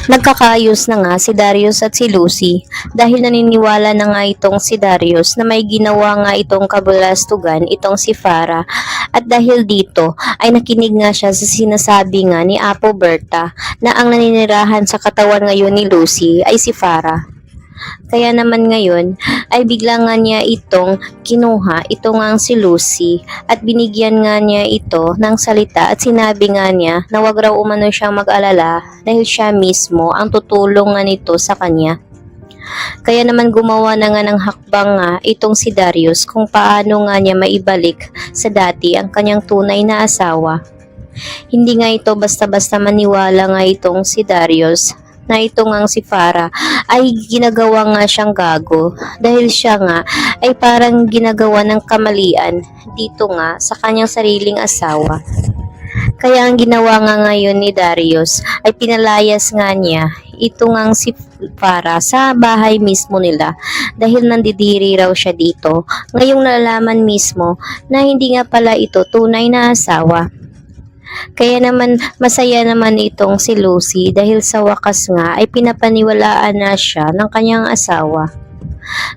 Nagkakaayos na nga si Darius at si Lucy dahil naniniwala na nga itong si Darius na may ginawa nga itong kabulastugan itong si Farah, at dahil dito ay nakinig nga siya sa sinasabi nga ni Apo Berta na ang naninirahan sa katawan ngayon ni Lucy ay si Farah. Kaya naman ngayon ay bigla nga niya itong kinuha, ito nga si Lucy, at binigyan nga niya ito ng salita at sinabi nga niya na wag raw umano siyang mag-alala dahil siya mismo ang tutulong nga nito sa kanya. Kaya naman gumawa na nga ng hakbang nga itong si Darius kung paano nga niya maibalik sa dati ang kanyang tunay na asawa. Hindi nga ito basta-basta maniwala nga itong si Darius na ito ngang si Farah ay ginagawa nga siyang gago dahil siya nga ay parang ginagawa ng kamalian dito nga sa kanyang sariling asawa. Kaya ang ginawa nga ngayon ni Darius ay pinalayas nga niya ito ngang si Farah sa bahay mismo nila dahil nandidiri raw siya dito. Ngayong nalalaman mismo na hindi nga pala ito tunay na asawa. Kaya naman masaya naman itong si Lucy dahil sa wakas nga ay pinapaniwalaan na siya ng kanyang asawa.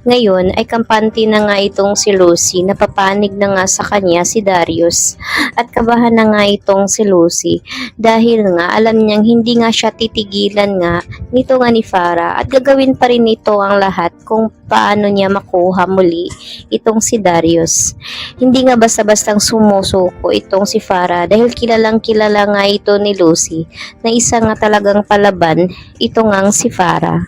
Ngayon ay kampante na nga itong si Lucy, napapanig na nga sa kanya si Darius, at kabahan na nga itong si Lucy dahil nga alam niyang hindi nga siya titigilan nga nito nga ni Farah at gagawin pa rin ito ang lahat kung paano niya makuha muli itong si Darius. Hindi nga basta-bastang sumusuko itong si Farah dahil kilalang kilala nga ito ni Lucy na isa nga talagang palaban ito ngang si Farah.